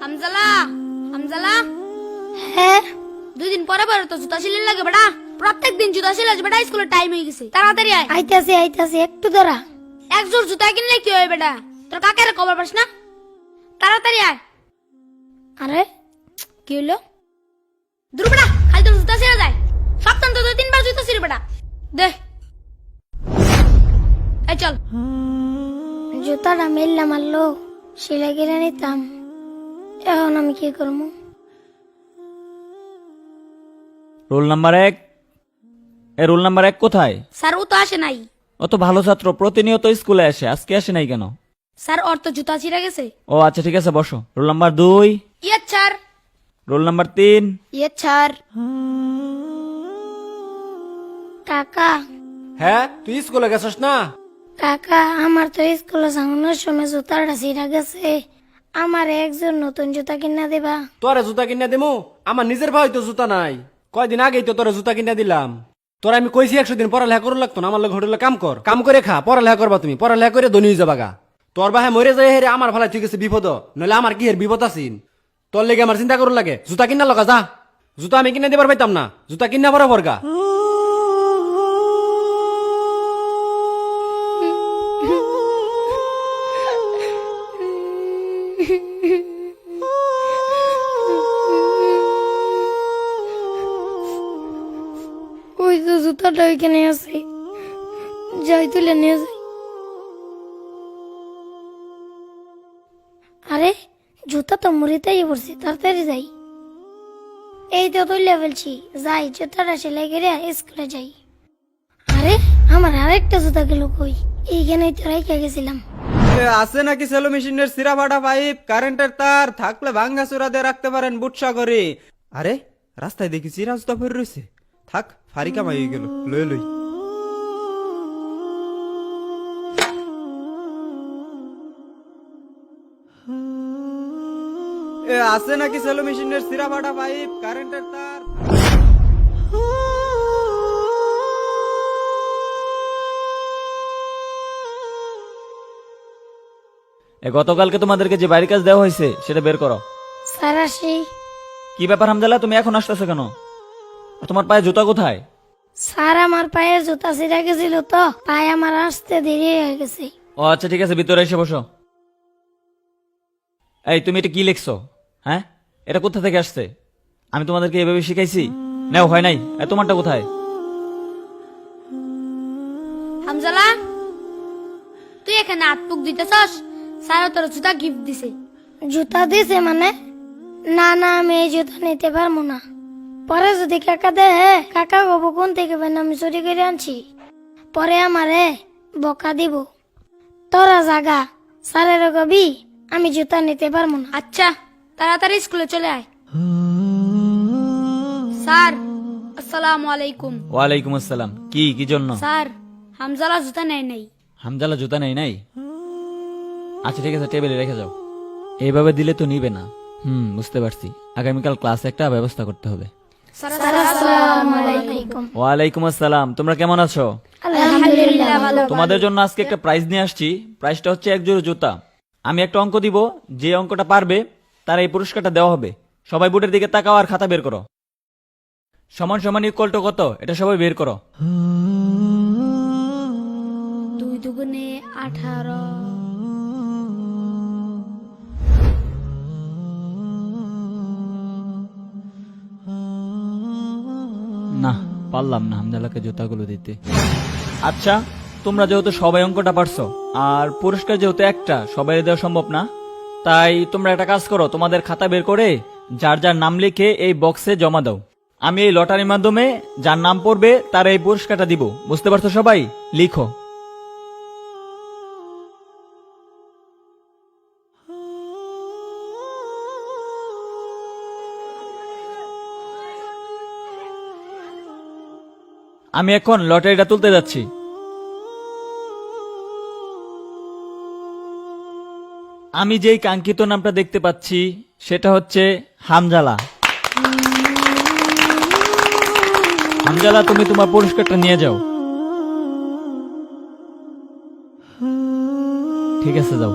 হামজালা হামজালা হ্যাঁ 2 দিন পরে পরে তো জুতা সিলাই লাগে বেটা। প্রত্যেক দিন জুতা সিলাই বেটা, স্কুলের টাইম হয়ে গেছে, তাড়াতাড়ি আয়। আইতাছি একটু দাঁড়া। এক জোড় জুতা কিনলে কি হয় বেটা? তোর কাকের খবর পাস না? তাড়াতাড়ি আয়। আরে কি হলো? দূর বেটা, খালি তোর জুতা ছিঁড়ে যায়। সপ্তাহে তো 2-3 বার জুতা ছিঁড়ে বেটা। দে এই চল। জুতাটা মেললে মারলো, সেলাই কিনে নিতাম। এখন আমি কি করবো? Roll number 1। রোল নাম্বার 1 কোথায়? স্যার ও তো আসে নাই। ও তো ভালো ছাত্র, প্রতিনিয়ত স্কুলে আসে, আজকে আসে নাই কেন? স্যার ওর তো জুতা ছিঁড়ে গেছে। ও আচ্ছা ঠিক আছে, বসো। Roll number 2। ইয়ে স্যার। Roll number 3। ইয়ে স্যার। কাকা হ্যাঁ, তুই স্কুলে গেছস না? কাকা, আমার তো স্কুলে যাওয়ানোর সময় জুতাটা ছিঁড়া গেছে। আমার একজন নতুন জুতা কিনা দেবা? তোরে জুতা কিনা দিমু? আমার নিজের ভাই তো জুতা নাই। কয়দিন আগেই তো তোরে জুতা কিনা দিলাম। তোরা আমি কইছি 100 দিন পড়ালেখা করুন লাগতো না। আমার লোক হোটেলে কাম করে খা, পড়ালেখা করবা তুমি, পড়ালেখা করে ধনী হয়ে যাবা গা। তোর বাহে মরে যায় হেরে আমার ভালাই ঠিক আছে বিপদ, নইলে আমার কি হের বিপদ আছিন। তোর লেগে আমার চিন্তা করুন লাগে। জুতা কিনা লগা যা, জুতা আমি কিনে দিবার পাইতাম না, জুতা কিনা বরাবর গা। ওই তো জুতাটা ওইখানে আছে, যাই তুলে নিয়ে যাই। আরে জুতা তো মুড়িতেই পড়ছি, তাড়াতাড়ি যাই। এই তো তুলে ফেলছি, যাই জুতাটা সেলাই করে স্কুলে যাই। আরে আমার আরেকটা জুতা গেল কই? এইখানেই তো রেখে গেছিলাম। আছে নাকি সেলো মেশিনের সিরা ফাটা পাইপ, কারেন্টের তার থাকলে ভাঙ্গা চূড়া দিয়ে রাখতে পারেন বুটসা করে। আরে রাস্তায় দেখি চিরা জুতা পরে রয়েছে, থাক ফারি কামাই হয়ে গেল, লই লই। আছে নাকি সেলো মেশিনের সিরা ফাটা পাইপ, কারেন্টের তার। গতকালকে তোমাদেরকে যে বাড়ির কাজ দেওয়া হয়েছে সেটা বের করো। স্যার আসি। কি ব্যাপার হামজালা, তুমি এখন আসতেছো কেন? আর তোমার পায়ে জুতা কোথায়? স্যার আমার পায়ের জুতা ছিঁড়া গেছিল তো, পায়ে আমার আসতে দেরি হয়ে গেছে। ও আচ্ছা ঠিক আছে, ভিতরে এসে বসো। এই তুমি এটা কি লিখছো? হ্যাঁ, এটা কোথা থেকে আসছে? আমি তোমাদেরকে এভাবে শিখাইছি? নাও হয় নাই। তোমারটা কোথায়? হামজালা তুই এখানে হাত পুক দিতেছস? স্যার তোর জুতা গিফট দিছে। জুতা দিছে মানে? না না, আমি এই জুতা নিতে পারবো না। পরে যদি কাকা দে, কাকা বাবু কোন থেকে বেন আমি চুরি করে আনছি, পরে আমারে বকা দিব। তোরা জাগা, স্যারের কবি আমি জুতা নিতে পারবো না। আচ্ছা তাড়াতাড়ি স্কুলে চলে আয়। স্যার আসসালামু আলাইকুম। ওয়ালাইকুম আসসালাম। কি জন্য? স্যার হামজালা জুতা নেয় নাই। হামজালা জুতা নেই নাই? আচ্ছা ঠিক আছে, টেবিলে রেখে যাও। এইভাবে দিলে তো নিবে না। বুঝতে পারছি। আগামীকাল ক্লাসে একটা ব্যবস্থা করতে হবে। স্যার আসসালামু আলাইকুম। ওয়ালাইকুম আসসালাম। তোমরা কেমন আছো? আলহামদুলিল্লাহ ভালো। তোমাদের জন্য আজকে একটা প্রাইজ নিয়ে আসছি। প্রাইজটা হচ্ছে এক জোড়া জুতা। আমি একটা অঙ্ক দিব, যে অঙ্কটা পারবে তার এই পুরস্কারটা দেওয়া হবে। সবাই বোর্ডের দিকে তাকাও আর খাতা বের করো। সমান সমান ইকুয়াল টু কত, এটা সবাই বের করো। 2 দুগুণে 18। না, পারলাম না হামজালাকে জুতাগুলো দিতে। আচ্ছা, তোমরা যেহেতু সবাই অঙ্কটা পারছো আর পুরস্কার যেহেতু একটা, সবাই দেওয়া সম্ভব না, তাই তোমরা একটা কাজ করো, তোমাদের খাতা বের করে যার যার নাম লিখে এই বক্সে জমা দাও। আমি এই লটারির মাধ্যমে যার নাম পড়বে তার এই পুরস্কারটা দিব। বুঝতে পারছো সবাই? লিখো। আমি এখন লটারিটা তুলতে যাচ্ছি। আমি যেই কাঙ্ক্ষিত নামটা দেখতে পাচ্ছি সেটা হচ্ছে হামজালা। হামজালা, তুমি তোমার পুরস্কারটা নিয়ে যাও। ঠিক আছে, যাও।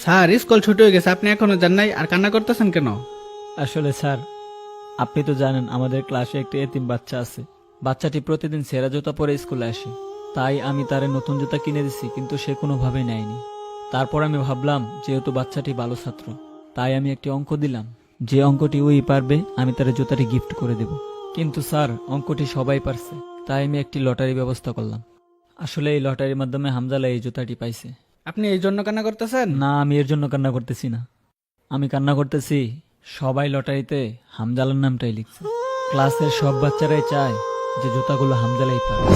স্যার স্কুল ছুটি হয়ে গেছে, আপনি এখনো যান নাই আর কান্না করতেছেন কেন? আসলে স্যার, আপনি তো জানেন আমাদের ক্লাসে একটি এতিম বাচ্চা আছে। বাচ্চাটি প্রতিদিন সেরা জুতা পরে স্কুলে আসে, তাই আমি তারে নতুন জুতা কিনে দিছি, কিন্তু সে কোনোভাবেই নেয়নি। তারপর আমি ভাবলাম যেহেতু বাচ্চাটি ভালো ছাত্র, তাই আমি একটি অঙ্ক দিলাম, যে অঙ্কটি ওই পারবে আমি তার জুতাটি গিফট করে দেব। কিন্তু স্যার, অঙ্কটি সবাই পারছে, তাই আমি একটি লটারি ব্যবস্থা করলাম। আসলে এই লটারির মাধ্যমে হামজালা এই জুতাটি পাইছে। আপনি এই জন্য কান্না করতেছেন? না, আমি এর জন্য কান্না করতেছি না, আমি কান্না করতেছি সবাই লটারিতে হামজালার নামটাই লিখছে। ক্লাসের সব বাচ্চারাই চায় যে জুতাগুলো হামজালাই পাবে।